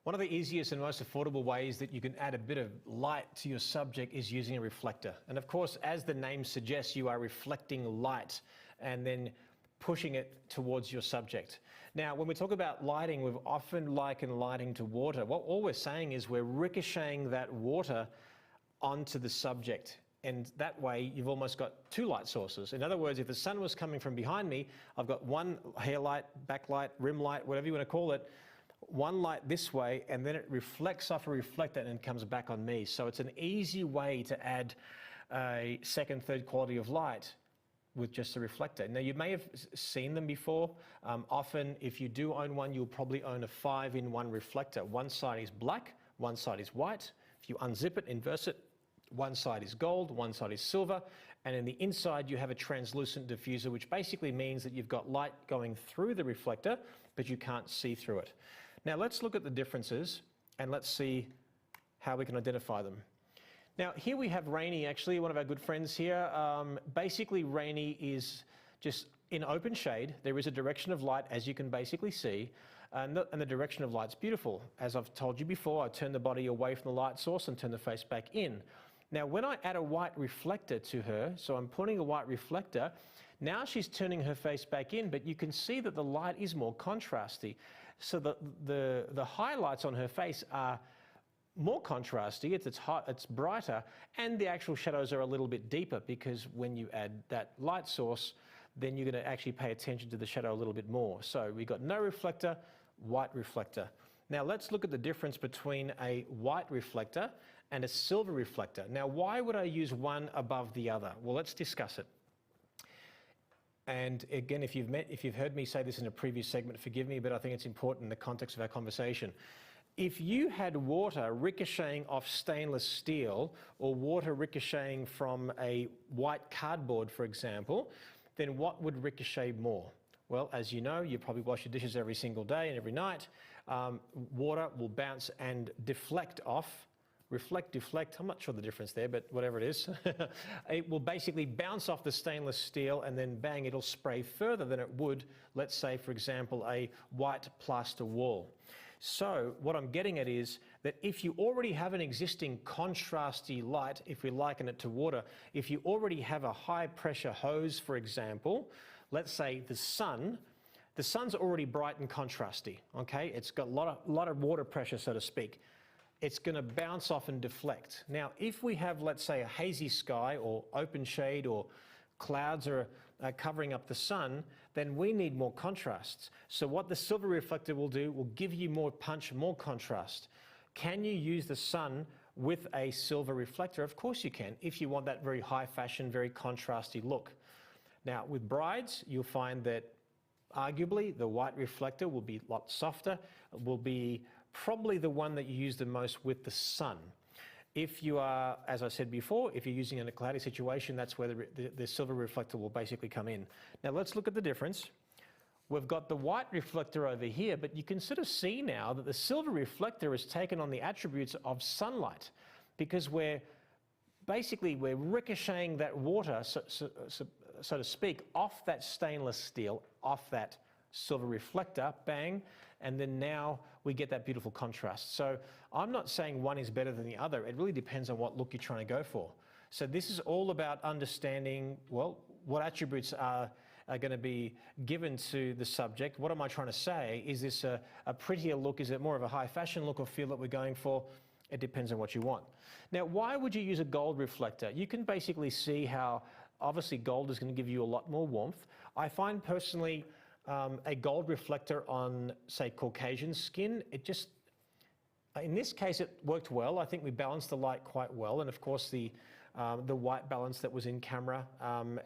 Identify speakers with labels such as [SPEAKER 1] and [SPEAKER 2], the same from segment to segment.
[SPEAKER 1] One of the easiest and most affordable ways that you can add a bit of light to your subject is using a reflector. And of course, as the name suggests, you are reflecting light and then pushing it towards your subject. Now, when we talk about lighting, we've often likened lighting to water. What all we're saying is we're ricocheting that water onto the subject. And that way, you've almost got two light sources. In other words, if the sun was coming from behind me, I've got one hair light, backlight, rim light, whatever you want to call it, one light this way, and then it reflects off a reflector and comes back on me. So it's an easy way to add a second, third quality of light with just a reflector. Now, you may have seen them before. Often, if you do own one, you'll probably own a 5-in-1 reflector. One side is black, one side is white. If you unzip it, inverse it, one side is gold, one side is silver, and in the inside you have a translucent diffuser, which basically means that you've got light going through the reflector, but you can't see through it. Now let's look at the differences and let's see how we can identify them. Now here we have Rainy, actually, one of our good friends here. Basically Rainy is just in open shade. There is a direction of light, as you can basically see, and the direction of light's beautiful. As I've told you before, I turn the body away from the light source and turn the face back in. Now, when I add a white reflector to her, so I'm putting a white reflector, now she's turning her face back in, but you can see that the light is more contrasty. So the highlights on her face are more contrasty, it's brighter, and the actual shadows are a little bit deeper, because when you add that light source, then you're going to actually pay attention to the shadow a little bit more. So we've got no reflector, white reflector. Now let's look at the difference between a white reflector and a silver reflector. Now, why would I use one above the other? Well, let's discuss it. And again, if you've heard me say this in a previous segment, forgive me, but I think it's important in the context of our conversation. If you had water ricocheting off stainless steel, or water ricocheting from a white cardboard, for example, then what would ricochet more? Well, as you know, you probably wash your dishes every single day and every night. Water will bounce and deflect off. Reflect, deflect, I'm not sure the difference there, but whatever it is. It will basically bounce off the stainless steel and then bang, it'll spray further than it would, let's say, for example, a white plaster wall. So what I'm getting at is that if you already have an existing contrasty light, if we liken it to water, if you already have a high pressure hose, for example, let's say the sun's already bright and contrasty, okay? It's got a lot of water pressure, so to speak. It's going to bounce off and deflect. Now, if we have, let's say, a hazy sky or open shade, or clouds are covering up the sun, then we need more contrast. So what the silver reflector will do will give you more punch, more contrast. Can you use the sun with a silver reflector? Of course you can, if you want that very high fashion, very contrasty look. Now, with brides, you'll find that arguably the white reflector will be a lot softer, will be probably the one that you use the most with the sun. If you are, as I said before, if you're using in a cloudy situation, that's where the silver reflector will basically come in. Now let's look at the difference. We've got the white reflector over here, but you can sort of see now that the silver reflector has taken on the attributes of sunlight, because we're ricocheting that water, so to speak, off that stainless steel, off that silver reflector, bang, and then now we get that beautiful contrast. So I'm not saying one is better than the other. It really depends on what look you're trying to go for. So this is all about understanding, well, what attributes are going to be given to the subject. What am I trying to say? Is this a prettier look? Is it more of a high fashion look or feel that we're going for? It depends on what you want. Now, why would you use a gold reflector? You can basically see how obviously gold is going to give you a lot more warmth. I find personally a gold reflector on, say, Caucasian skin, in this case it worked well. I think we balanced the light quite well, and of course the white balance that was in camera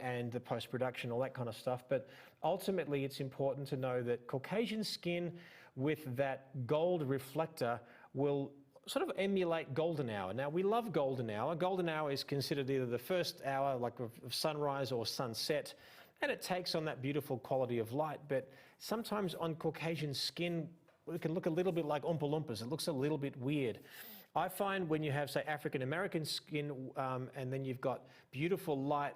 [SPEAKER 1] and the post-production, all that kind of stuff. But ultimately it's important to know that Caucasian skin with that gold reflector will sort of emulate golden hour. Now, we love golden hour. Golden hour is considered either the first hour, like of sunrise or sunset, and it takes on that beautiful quality of light. But sometimes on Caucasian skin, it can look a little bit like Oompa Loompas. It looks a little bit weird. I find when you have, say, African American skin, and then you've got beautiful light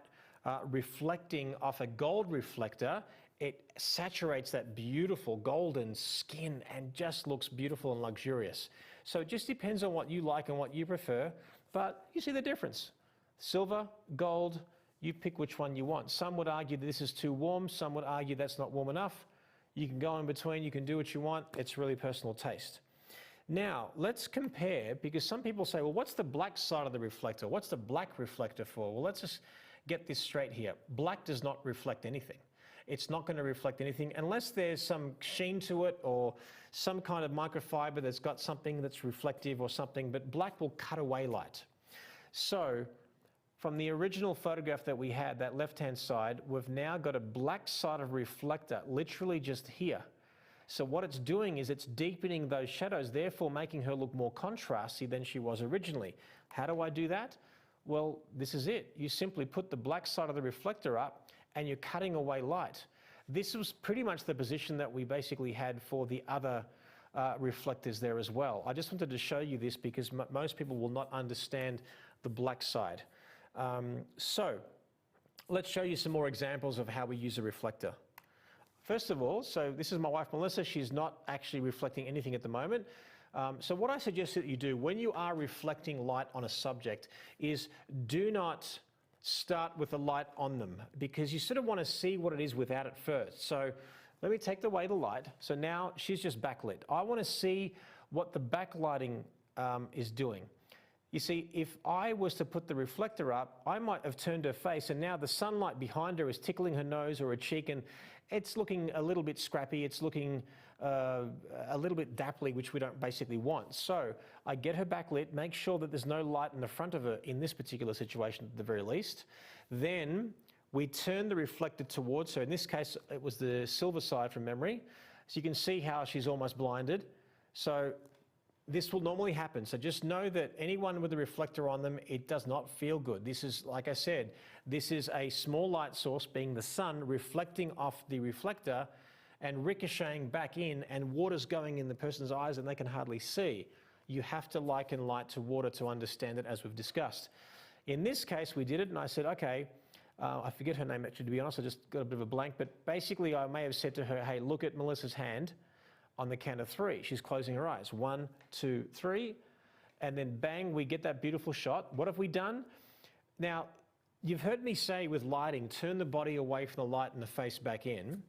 [SPEAKER 1] reflecting off a gold reflector, it saturates that beautiful golden skin and just looks beautiful and luxurious. So it just depends on what you like and what you prefer, but you see the difference. Silver, gold, you pick which one you want. Some would argue that this is too warm, some would argue that's not warm enough. You can go in between, you can do what you want, it's really personal taste. Now, let's compare, because some people say, well, what's the black side of the reflector? What's the black reflector for? Well, let's just get this straight here. Black does not reflect anything. It's not going to reflect anything unless there's some sheen to it or some kind of microfiber that's got something that's reflective or something, but black will cut away light. So from the original photograph that we had, that left-hand side, we've now got a black side of reflector literally just here. So what it's doing is it's deepening those shadows, therefore making her look more contrasty than she was originally. How do I do that? Well, this is it. You simply put the black side of the reflector up and you're cutting away light. This was pretty much the position that we basically had for the other reflectors there as well. I just wanted to show you this because most people will not understand the black side. So let's show you some more examples of how we use a reflector. First of all, so this is my wife Melissa. She's not actually reflecting anything at the moment. So what I suggest that you do when you are reflecting light on a subject is do not start with the light on them, because you sort of want to see what it is without it first. So let me take away the light. So now she's just backlit. I want to see what the backlighting is doing. You see, if I was to put the reflector up, I might have turned her face and now the sunlight behind her is tickling her nose or her cheek and it's looking a little bit scrappy, it's looking a little bit dapply, which we don't basically want. So I get her backlit, make sure that there's no light in the front of her in this particular situation at the very least. Then we turn the reflector towards her. In this case, it was the silver side from memory. So you can see how she's almost blinded. So this will normally happen. So just know that anyone with a reflector on them, it does not feel good. This is, like I said, this is a small light source, being the sun, reflecting off the reflector and ricocheting back in, and water's going in the person's eyes and they can hardly see. You have to liken light to water to understand it, as we've discussed. In this case, we did it and I said, okay, I forget her name actually, to be honest, I just got a bit of a blank, but basically I may have said to her, hey, look at Melissa's hand on the count of 3. She's closing her eyes. 1, 2, 3, and then bang, we get that beautiful shot. What have we done? Now, you've heard me say with lighting, turn the body away from the light and the face back in,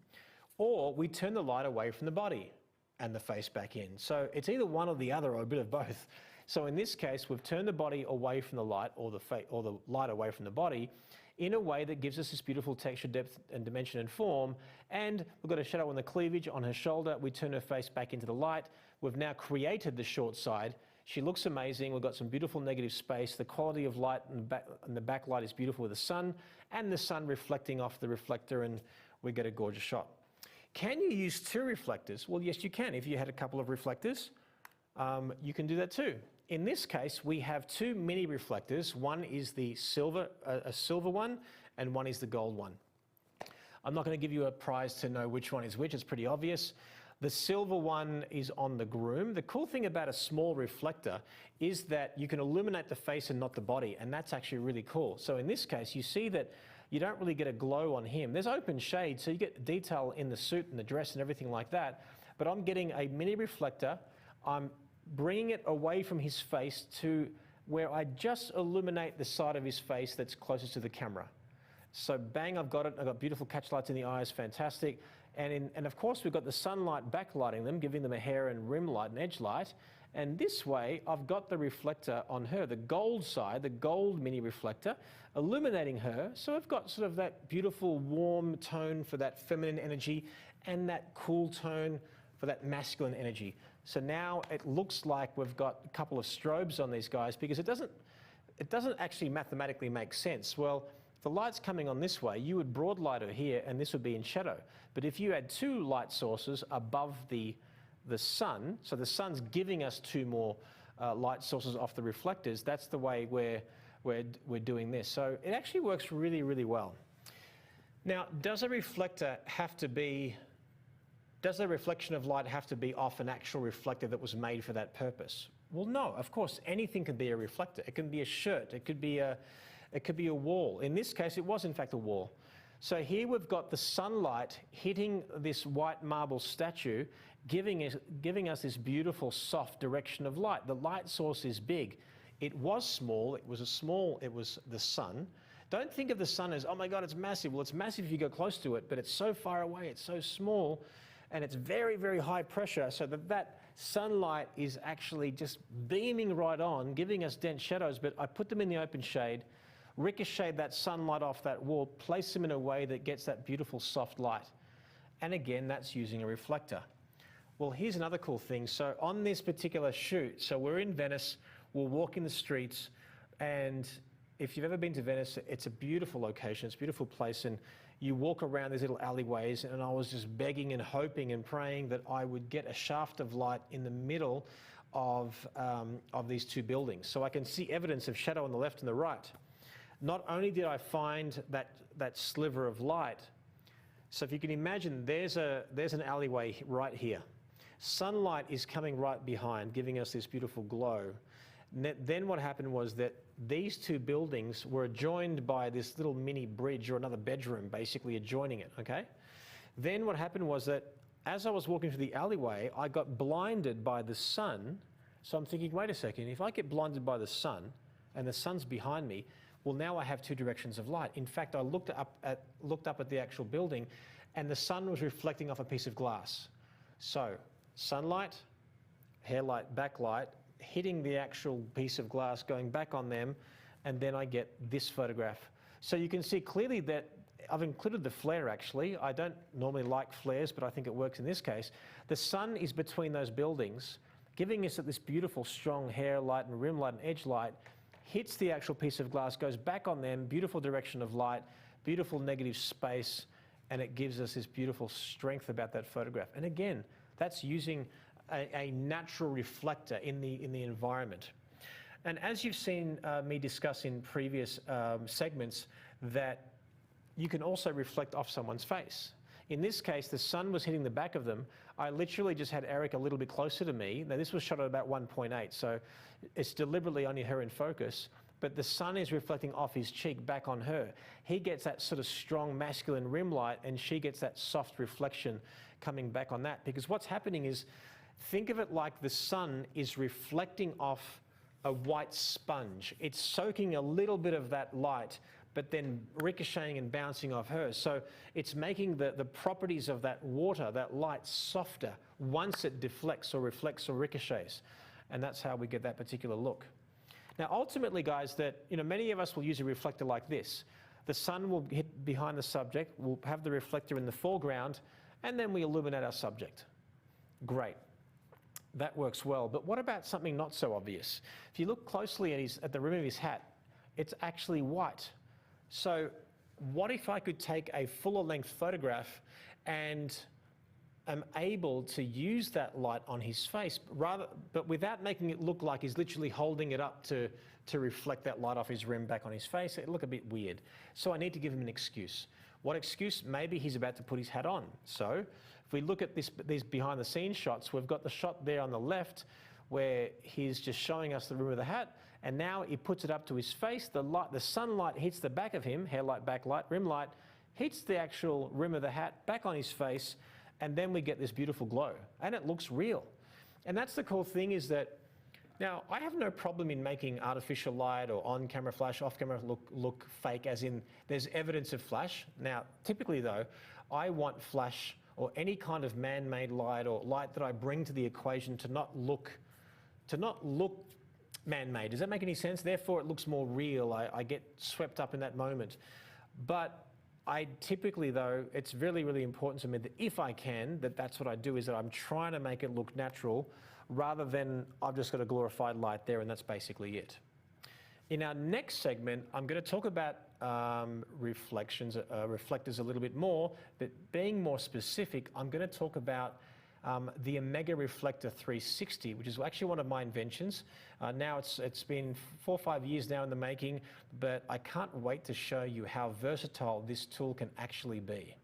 [SPEAKER 1] or we turn the light away from the body and the face back in. So it's either one or the other, or a bit of both. So in this case, we've turned the body away from the light, or the light away from the body, in a way that gives us this beautiful texture, depth and dimension and form. And we've got a shadow on the cleavage, on her shoulder. We turn her face back into the light. We've now created the short side. She looks amazing. We've got some beautiful negative space. The quality of light and the backlight is beautiful with the sun, and the sun reflecting off the reflector, and we get a gorgeous shot. Can you use 2 reflectors? Well, yes, you can. If you had a couple of reflectors, you can do that too. In this case, we have 2 mini reflectors. One is the silver, a silver one, and one is the gold one. I'm not going to give you a prize to know which one is which. It's pretty obvious. The silver one is on the groom. The cool thing about a small reflector is that you can illuminate the face and not the body, and that's actually really cool. So in this case, you see that you don't really get a glow on him. There's open shade, so you get detail in the suit and the dress and everything like that, but I'm getting a mini reflector. I'm bringing it away from his face to where I just illuminate the side of his face that's closest to the camera. So bang, I've got it. I've got beautiful catch lights in the eyes, fantastic. And of course we've got the sunlight backlighting them, giving them a hair and rim light and edge light. And this way I've got the reflector on her, the gold side, the gold mini reflector, illuminating her. So I've got sort of that beautiful warm tone for that feminine energy and that cool tone for that masculine energy. So now it looks like we've got a couple of strobes on these guys, because it doesn't actually mathematically make sense. Well, if the light's coming on this way, you would broad light her here and this would be in shadow. But if you had 2 light sources above the sun, so the sun's giving us 2 more light sources off the reflectors, that's the way we're doing this. So it actually works really, really well. Now, does a reflector have to be Does the reflection of light have to be off an actual reflector that was made for that purpose? Well, no, of course, anything can be a reflector. It can be a shirt, it could be a wall. In this case, it was in fact a wall. So here we've got the sunlight hitting this white marble statue, giving us this beautiful soft direction of light. The light source is big. It was small, it was the sun. Don't think of the sun as, oh my God, it's massive. Well, it's massive if you go close to it, but it's so far away, it's so small, and it's very, very high pressure, so that sunlight is actually just beaming right on, giving us dense shadows. But I put them in the open shade, ricochet that sunlight off that wall, place them in a way that gets that beautiful soft light. And again, that's using a reflector. Well, here's another cool thing. So on this particular shoot, so we're in Venice, we'll walk in the streets, and if you've ever been to Venice, it's a beautiful location, it's a beautiful place, and you walk around these little alleyways, and I was just begging and hoping and praying that I would get a shaft of light in the middle of these two buildings, so I can see evidence of shadow on the left and the right. Not only did I find that sliver of light, so if you can imagine, there's an alleyway right here. Sunlight is coming right behind, giving us this beautiful glow. Then what happened was that these two buildings were adjoined by this little mini bridge or another bedroom, basically adjoining it, okay? Then what happened was that as I was walking through the alleyway, I got blinded by the sun. So I'm thinking, wait a second, if I get blinded by the sun and the sun's behind me, well, now I have two directions of light. In fact, I looked up at the actual building, and the sun was reflecting off a piece of glass. So sunlight, hair light, backlight, hitting the actual piece of glass, going back on them, and then I get this photograph. So you can see clearly that I've included the flare actually. I don't normally like flares, but I think it works in this case. The sun is between those buildings, giving us this beautiful strong hair light and rim light and edge light, hits the actual piece of glass, goes back on them, beautiful direction of light, beautiful negative space, and it gives us this beautiful strength about that photograph. And again, that's using a natural reflector in the environment. And as you've seen me discuss in previous segments, that you can also reflect off someone's face. In this case, the sun was hitting the back of them. I literally just had Eric a little bit closer to me. Now this was shot at about 1.8, so it's deliberately only her in focus, but the sun is reflecting off his cheek back on her. He gets that sort of strong masculine rim light, and she gets that soft reflection coming back on that. Because what's happening is, think of it like the sun is reflecting off a white sponge. It's soaking a little bit of that light, but then ricocheting and bouncing off her. So it's making the properties of that water, that light, softer once it deflects or reflects or ricochets. And that's how we get that particular look. Now, ultimately, guys, many of us will use a reflector like this. The sun will hit behind the subject, we'll have the reflector in the foreground, and then we illuminate our subject. Great. That works well. But what about something not so obvious? If you look closely at the rim of his hat, it's actually white. So what if I could take a fuller length photograph and am able to use that light on his face, but without making it look like he's literally holding it up to reflect that light off his rim back on his face? It'd look a bit weird. So I need to give him an excuse. What excuse? Maybe he's about to put his hat on. So if we look at these behind the scenes shots, we've got the shot there on the left where he's just showing us the rim of the hat, and now he puts it up to his face. The sunlight hits the back of him, hair light, backlight, rim light, hits the actual rim of the hat back on his face, and then we get this beautiful glow, and it looks real. And that's the cool thing, is that now I have no problem in making artificial light or on-camera flash, off-camera look fake, as in there's evidence of flash. Now, typically though, I want flash or any kind of man-made light or light that I bring to the equation to not look man-made. Does that make any sense? Therefore, it looks more real. I get swept up in that moment. But I typically, though, it's really, really important to me that if I can, that's what I do, is that I'm trying to make it look natural rather than I've just got a glorified light there and that's basically it. In our next segment, I'm going to talk about reflectors a little bit more, but being more specific, I'm going to talk about the Omega Reflector 360, which is actually one of my inventions. Now it's been 4 or 5 years now in the making, but I can't wait to show you how versatile this tool can actually be.